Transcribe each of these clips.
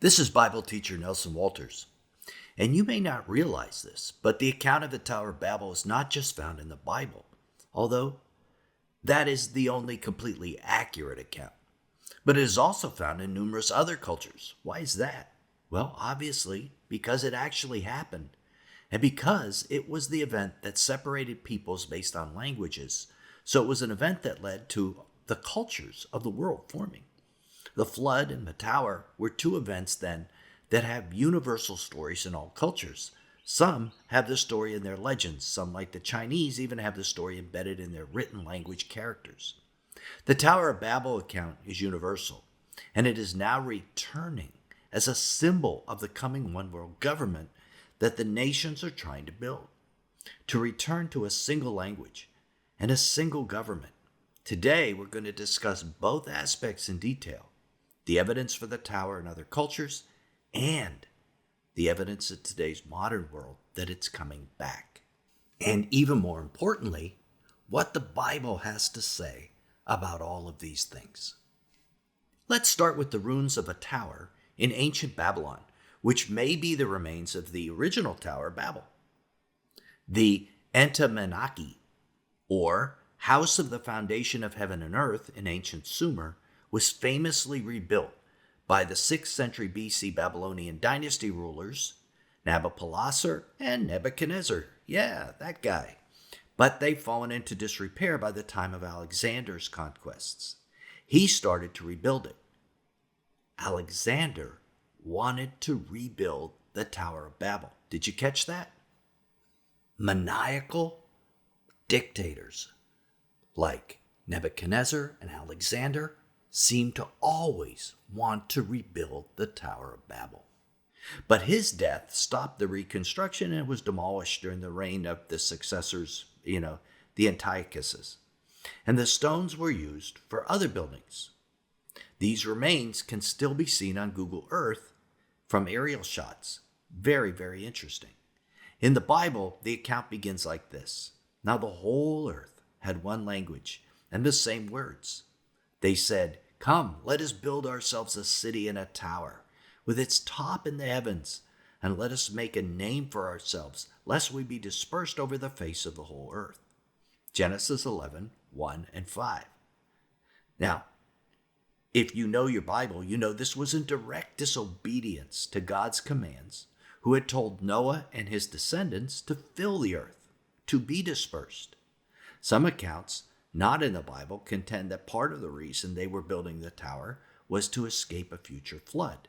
This is Bible teacher Nelson Walters. And you may not realize this, but the account of the Tower of Babel is not just found in the Bible, although that is the only completely accurate account. But it is also found in numerous other cultures. Why is that? Well, obviously, because it actually happened, and because it was the event that separated peoples based on languages. So it was an event that led to the cultures of the world forming. The flood and the tower were two events then that have universal stories in all cultures. Some have the story in their legends. Some, like the Chinese, even have the story embedded in their written language characters. The Tower of Babel account is universal, and it is now returning as a symbol of the coming one world government that the nations are trying to build, to return to a single language and a single government. Today, we're going to discuss both aspects in detail: the evidence for the tower in other cultures, and the evidence in today's modern world that it's coming back. And even more importantly, what the Bible has to say about all of these things. Let's start with the ruins of a tower in ancient Babylon, which may be the remains of the original Tower of Babel. The Entemenaki, or House of the Foundation of Heaven and Earth in ancient Sumer, was famously rebuilt by the 6th century BC Babylonian dynasty rulers, Nabopolassar and Nebuchadnezzar. Yeah, that guy. But they've fallen into disrepair by the time of Alexander's conquests. He started to rebuild it. Alexander wanted to rebuild the Tower of Babel. Did you catch that? Maniacal dictators like Nebuchadnezzar and Alexander seemed to always want to rebuild the Tower of Babel. But his death stopped the reconstruction, and it was demolished during the reign of the successors, the Antiochuses. And the stones were used for other buildings. These remains can still be seen on Google Earth from aerial shots. Very, very interesting. In the Bible, the account begins like this. Now the whole earth had one language and the same words. They said, "Come, let us build ourselves a city and a tower, with its top in the heavens, and let us make a name for ourselves, lest we be dispersed over the face of the whole earth." Genesis 11, 1 and 5. Now, if you know your Bible, you know this was in direct disobedience to God's commands, who had told Noah and his descendants to fill the earth, to be dispersed. Some accounts, not in the Bible, contend that part of the reason they were building the tower was to escape a future flood.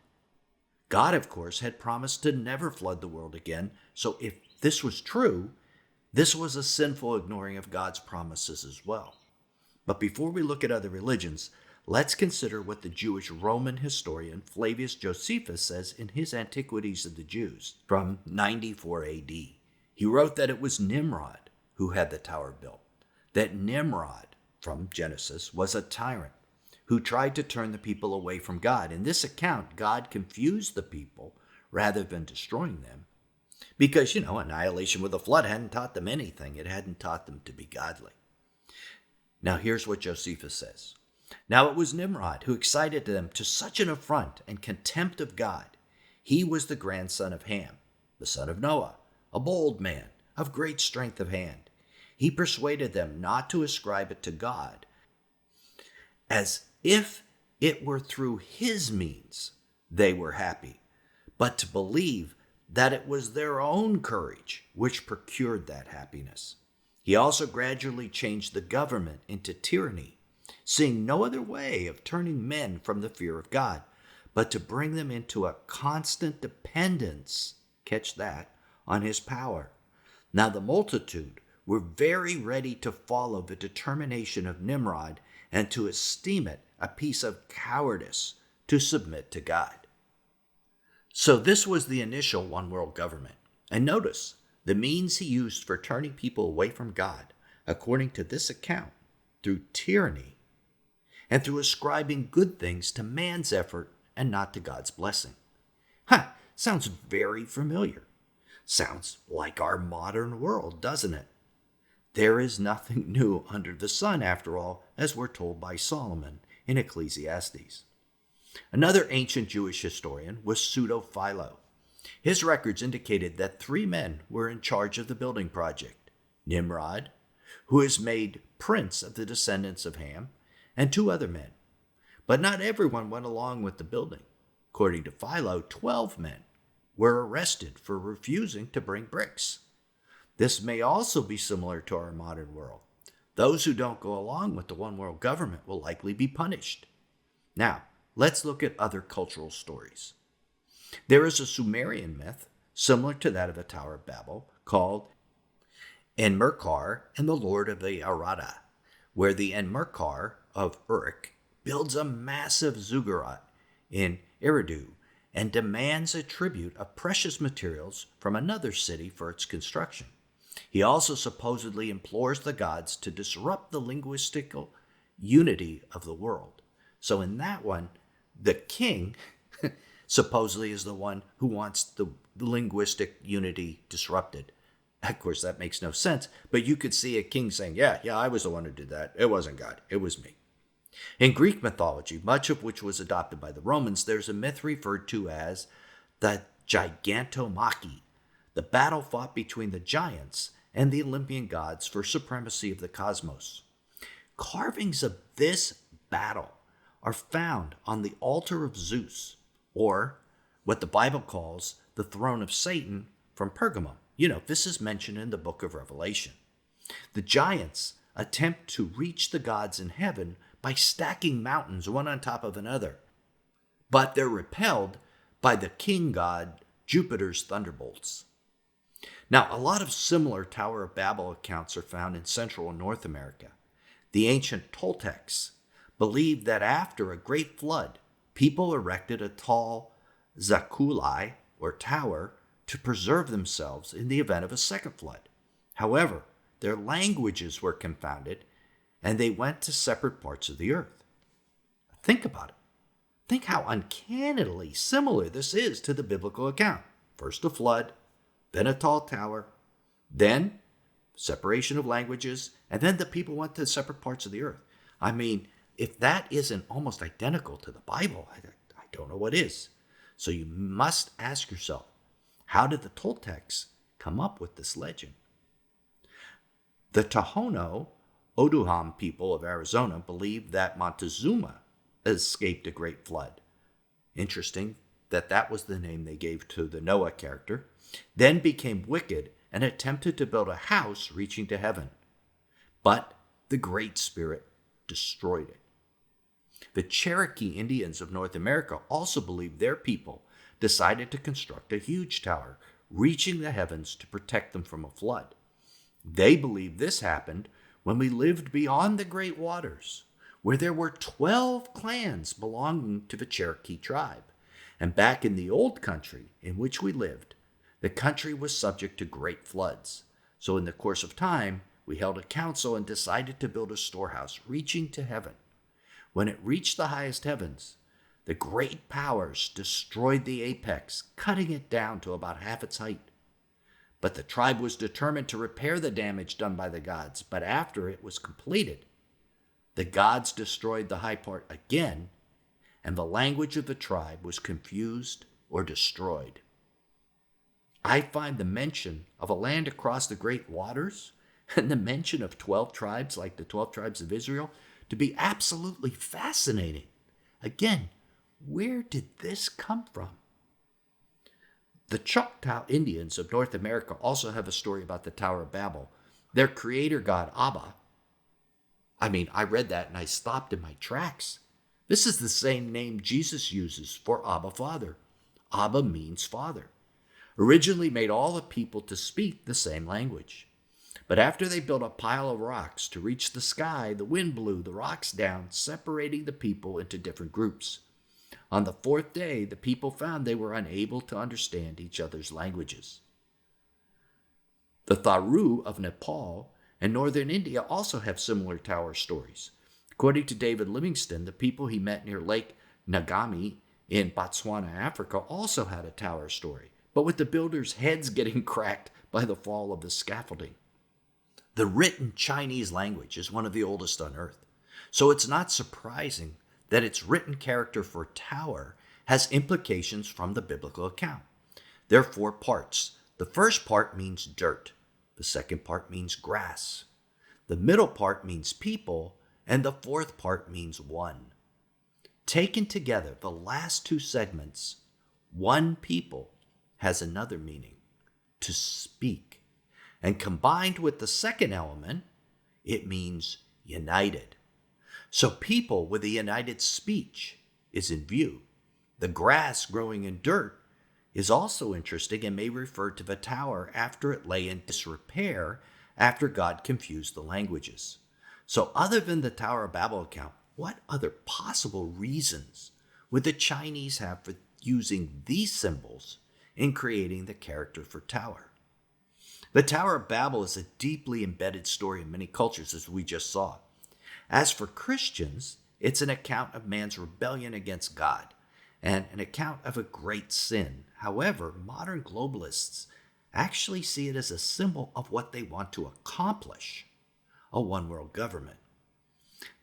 God, of course, had promised to never flood the world again, so if this was true, this was a sinful ignoring of God's promises as well. But before we look at other religions, let's consider what the Jewish Roman historian Flavius Josephus says in his Antiquities of the Jews from 94 AD. He wrote that it was Nimrod who had the tower built, that Nimrod, from Genesis, was a tyrant who tried to turn the people away from God. In this account, God confused the people rather than destroying them because, annihilation with a flood hadn't taught them anything. It hadn't taught them to be godly. Now, here's what Josephus says. Now it was Nimrod who excited them to such an affront and contempt of God. He was the grandson of Ham, the son of Noah, a bold man of great strength of hand. He persuaded them not to ascribe it to God, as if it were through his means they were happy, but to believe that it was their own courage which procured that happiness. He also gradually changed the government into tyranny, seeing no other way of turning men from the fear of God, but to bring them into a constant dependence, catch that, on his power. Now the multitude were very ready to follow the determination of Nimrod and to esteem it a piece of cowardice to submit to God. So this was the initial one world government. And notice the means he used for turning people away from God, according to this account, through tyranny and through ascribing good things to man's effort and not to God's blessing. Sounds very familiar. Sounds like our modern world, doesn't it? There is nothing new under the sun, after all, as we're told by Solomon in Ecclesiastes. Another ancient Jewish historian was Pseudo-Philo. His records indicated that 3 men were in charge of the building project: Nimrod, who is made prince of the descendants of Ham, and 2 other men. But not everyone went along with the building. According to Philo, 12 men were arrested for refusing to bring bricks. This may also be similar to our modern world. Those who don't go along with the one world government will likely be punished. Now, let's look at other cultural stories. There is a Sumerian myth, similar to that of the Tower of Babel, called Enmerkar and the Lord of the Arada, where the Enmerkar of Uruk builds a massive ziggurat in Eridu and demands a tribute of precious materials from another city for its construction. He also supposedly implores the gods to disrupt the linguistical unity of the world. So in that one, the king supposedly is the one who wants the linguistic unity disrupted. Of course, that makes no sense, but you could see a king saying, yeah, I was the one who did that. It wasn't God, it was me. In Greek mythology, much of which was adopted by the Romans, there's a myth referred to as the Gigantomachy, the battle fought between the giants and the Olympian gods for supremacy of the cosmos. Carvings of this battle are found on the altar of Zeus, or what the Bible calls the throne of Satan from Pergamum. This is mentioned in the book of Revelation. The giants attempt to reach the gods in heaven by stacking mountains one on top of another, but they're repelled by the king god Jupiter's thunderbolts. Now, a lot of similar Tower of Babel accounts are found in Central and North America. The ancient Toltecs believed that after a great flood, people erected a tall zakulai, or tower, to preserve themselves in the event of a second flood. However, their languages were confounded, and they went to separate parts of the earth. Think about it. Think how uncannily similar this is to the biblical account. First a flood, then a tall tower, then separation of languages, and then the people went to separate parts of the earth. I mean, if that isn't almost identical to the Bible, I don't know what is. So you must ask yourself, how did the Toltecs come up with this legend? The Tohono O'odham people of Arizona believed that Montezuma escaped a great flood. Interesting that was the name they gave to the Noah character, then became wicked and attempted to build a house reaching to heaven. But the Great Spirit destroyed it. The Cherokee Indians of North America also believed their people decided to construct a huge tower reaching the heavens to protect them from a flood. They believed this happened when we lived beyond the great waters, where there were 12 clans belonging to the Cherokee tribe. And back in the old country in which we lived, the country was subject to great floods. So in the course of time, we held a council and decided to build a storehouse reaching to heaven. When it reached the highest heavens, the great powers destroyed the apex, cutting it down to about half its height. But the tribe was determined to repair the damage done by the gods. But after it was completed, the gods destroyed the high part again, and the language of the tribe was confused or destroyed. I find the mention of a land across the great waters and the mention of 12 tribes like the 12 tribes of Israel to be absolutely fascinating. Again, where did this come from? The Choctaw Indians of North America also have a story about the Tower of Babel. Their creator god, Abba. I read that and I stopped in my tracks. This is the same name Jesus uses for Abba Father. Abba means father. Originally made all the people to speak the same language. But after they built a pile of rocks to reach the sky, the wind blew the rocks down, separating the people into different groups. On the 4th day, the people found they were unable to understand each other's languages. The Tharu of Nepal and northern India also have similar tower stories. According to David Livingstone, the people he met near Lake Ngami in Botswana, Africa, also had a tower story, but with the builders' heads getting cracked by the fall of the scaffolding. The written Chinese language is one of the oldest on earth, so it's not surprising that its written character for tower has implications from the biblical account. There are 4 parts. The first part means dirt. The second part means grass. The middle part means people. And the fourth part means one. Taken together, the last 2 segments, one people, has another meaning, to speak. And combined with the second element, it means united. So people with a united speech is in view. The grass growing in dirt is also interesting and may refer to the tower after it lay in disrepair after God confused the languages. So other than the Tower of Babel account, what other possible reasons would the Chinese have for using these symbols in creating the character for tower? The Tower of Babel is a deeply embedded story in many cultures, as we just saw. As for Christians, it's an account of man's rebellion against God and an account of a great sin. However, modern globalists actually see it as a symbol of what they want to accomplish: a one-world government.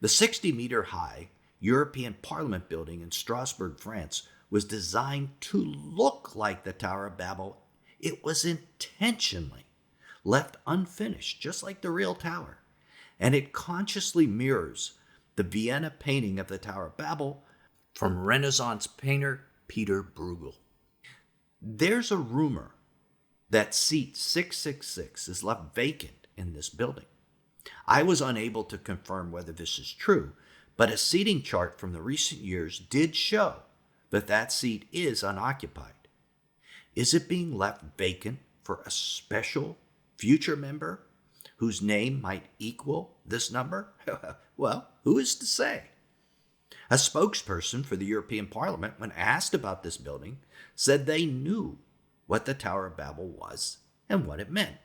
The 60-meter-high European Parliament building in Strasbourg, France, was designed to look like the Tower of Babel. It was intentionally left unfinished, just like the real tower, and it consciously mirrors the Vienna painting of the Tower of Babel from Renaissance painter Peter Bruegel. There's a rumor that seat 666 is left vacant in this building. I was unable to confirm whether this is true, but a seating chart from the recent years did show that that seat is unoccupied. Is it being left vacant for a special future member whose name might equal this number? Well, who is to say? A spokesperson for the European Parliament, when asked about this building, said they knew what the Tower of Babel was and what it meant,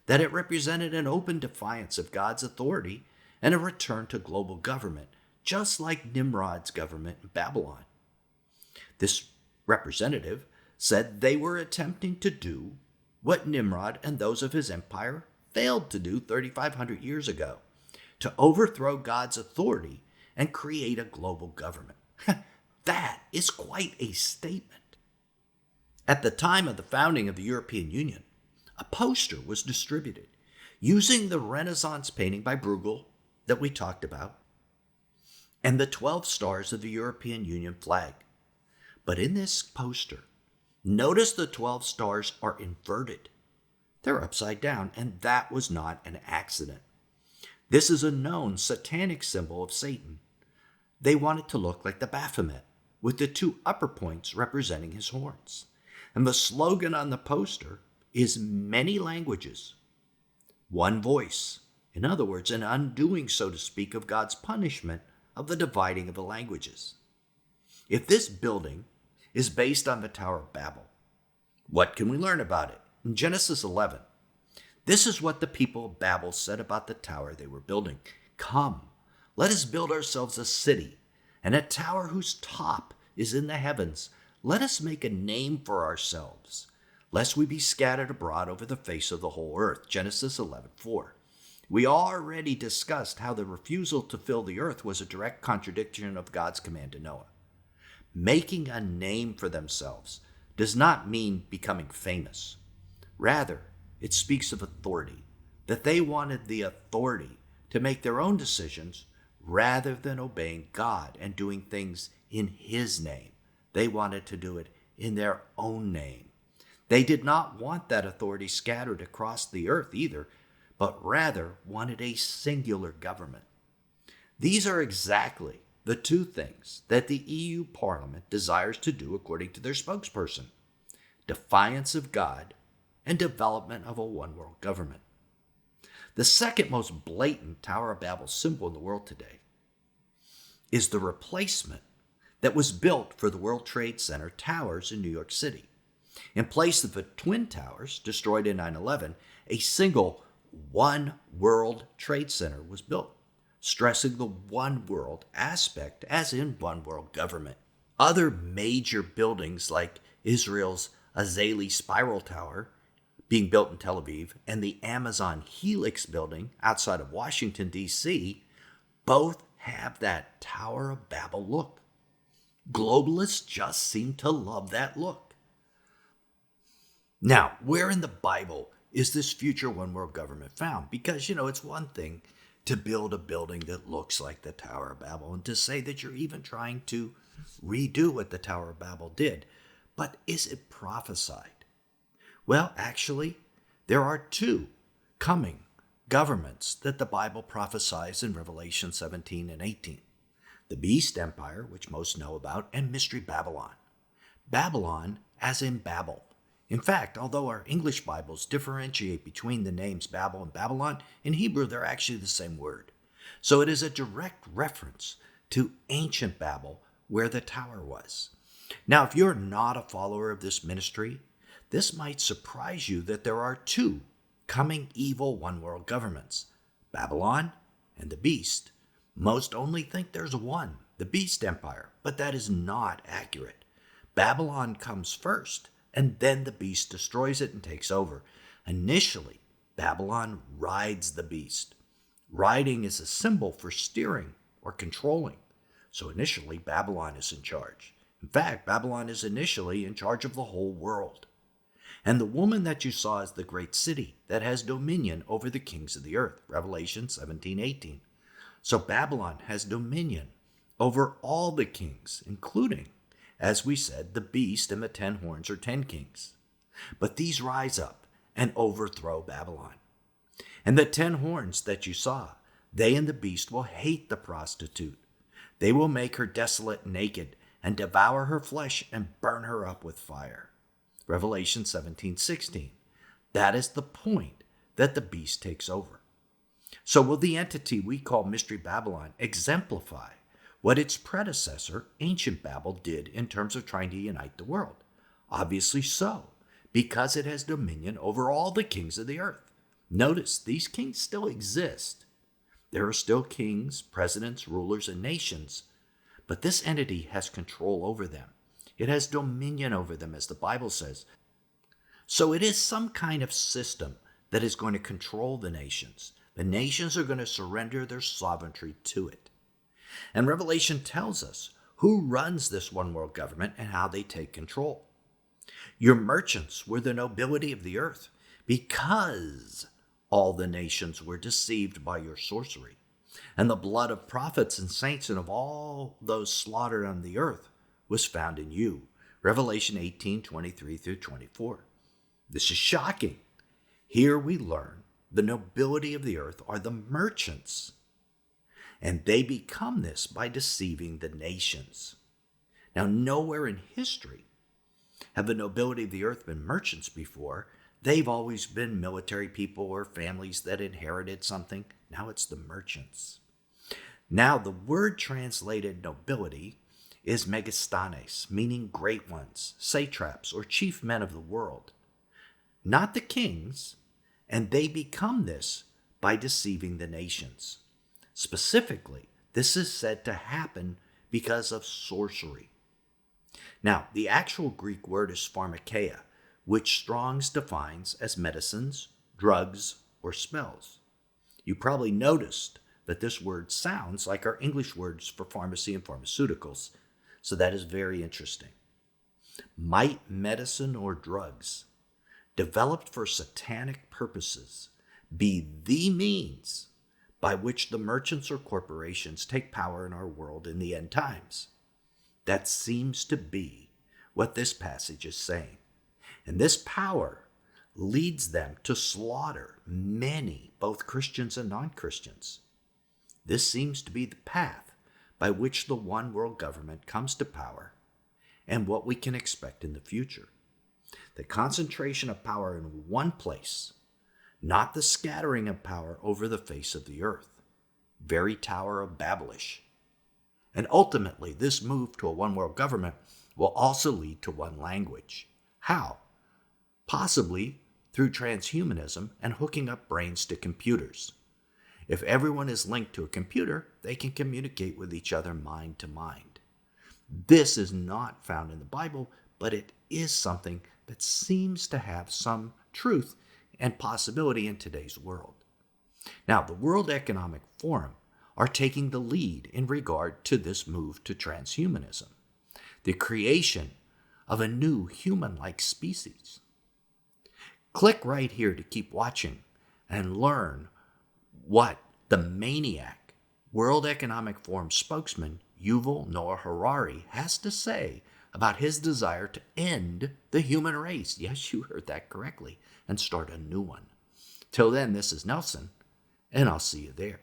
that it represented an open defiance of God's authority and a return to global government, just like Nimrod's government in Babylon. This representative said they were attempting to do what Nimrod and those of his empire failed to do 3,500 years ago, to overthrow God's authority and create a global government. That is quite a statement. At the time of the founding of the European Union, a poster was distributed using the Renaissance painting by Bruegel that we talked about and the 12 stars of the European Union flag. But in this poster, notice the 12 stars are inverted. They're upside down, and that was not an accident. This is a known satanic symbol of Satan. They want it to look like the Baphomet, with the 2 upper points representing his horns. And the slogan on the poster is many languages, one voice. In other words, an undoing, so to speak, of God's punishment of the dividing of the languages. If this building is based on the Tower of Babel, what can we learn about it? In Genesis 11, this is what the people of Babel said about the tower they were building. Come, let us build ourselves a city, and a tower whose top is in the heavens. Let us make a name for ourselves, lest we be scattered abroad over the face of the whole earth. Genesis 11:4. We already discussed how the refusal to fill the earth was a direct contradiction of God's command to Noah. Making a name for themselves does not mean becoming famous. Rather, it speaks of authority, that they wanted the authority to make their own decisions rather than obeying God and doing things in His name. They wanted to do it in their own name. They did not want that authority scattered across the earth either, but rather wanted a singular government. These are exactly the 2 things that the EU Parliament desires to do according to their spokesperson: defiance of God and development of a one-world government. The second most blatant Tower of Babel symbol in the world today is the replacement that was built for the World Trade Center towers in New York City. In place of the Twin Towers destroyed in 9/11, a single One World Trade Center was built, stressing the one world aspect, as in one world government. Other major buildings like Israel's Azali Spiral Tower, being built in Tel Aviv, and the Amazon Helix building outside of Washington, D.C., both have that Tower of Babel look. Globalists just seem to love that look. Now, where in the Bible is this future one world government found? Because, it's one thing to build a building that looks like the Tower of Babel and to say that you're even trying to redo what the Tower of Babel did. But is it prophesied? Well, actually, there are two coming governments that the Bible prophesies in Revelation 17 and 18. The Beast Empire, which most know about, and Mystery Babylon. Babylon as in Babel. In fact, although our English Bibles differentiate between the names Babel and Babylon, in Hebrew they're actually the same word. So it is a direct reference to ancient Babel, where the tower was. Now, if you're not a follower of this ministry, this might surprise you that there are two coming evil one-world governments, Babylon and the Beast. Most only think there's one, the Beast Empire, but that is not accurate. Babylon comes first, and then the Beast destroys it and takes over. Initially, Babylon rides the Beast. Riding is a symbol for steering or controlling. So initially, Babylon is in charge. In fact, Babylon is initially in charge of the whole world. And the woman that you saw is the great city that has dominion over the kings of the earth, Revelation 17:18. So Babylon has dominion over all the kings, including, as we said, the beast and the 10 horns or 10 kings. But these rise up and overthrow Babylon. And the 10 horns that you saw, they and the beast will hate the prostitute. They will make her desolate and naked and devour her flesh and burn her up with fire. Revelation 17:16. That is the point that the beast takes over. So will the entity we call Mystery Babylon exemplify what its predecessor, Ancient Babel, did in terms of trying to unite the world? Obviously so, because it has dominion over all the kings of the earth. Notice, these kings still exist. There are still kings, presidents, rulers, and nations, but this entity has control over them. It has dominion over them, as the Bible says. So it is some kind of system that is going to control the nations. The nations are going to surrender their sovereignty to it. And Revelation tells us who runs this one world government and how they take control. Your merchants were the nobility of the earth because all the nations were deceived by your sorcery. And the blood of prophets and saints and of all those slaughtered on the earth was found in you. Revelation 18:23-24. This is shocking. Here we learn the nobility of the earth are the merchants. And they become this by deceiving the nations. Now, nowhere in history have the nobility of the earth been merchants before. They've always been military people or families that inherited something. Now it's the merchants. Now, the word translated nobility is megastanes, meaning great ones, satraps, or chief men of the world. Not the kings, and they become this by deceiving the nations. Specifically, this is said to happen because of sorcery. Now, the actual Greek word is pharmakeia, which Strong's defines as medicines, drugs, or spells. You probably noticed that this word sounds like our English words for pharmacy and pharmaceuticals, so that is very interesting. Might medicine or drugs, developed for satanic purposes, be the means by which the merchants or corporations take power in our world in the end times? That seems to be what this passage is saying. And this power leads them to slaughter many, both Christians and non-Christians. This seems to be the path by which the one world government comes to power and what we can expect in the future. The concentration of power in one place, not the scattering of power over the face of the earth. Very Tower of Babelish. And ultimately, this move to a one world government will also lead to one language. How? Possibly through transhumanism and hooking up brains to computers. If everyone is linked to a computer, they can communicate with each other mind to mind. This is not found in the Bible, but it is something that seems to have some truth and possibility in today's world. Now, the World Economic Forum are taking the lead in regard to this move to transhumanism, the creation of a new human-like species. Click right here to keep watching and learn what the maniac World Economic Forum spokesman Yuval Noah Harari has to say about his desire to end the human race. Yes, you heard that correctly, and start a new one. Till then, this is Nelson, and I'll see you there.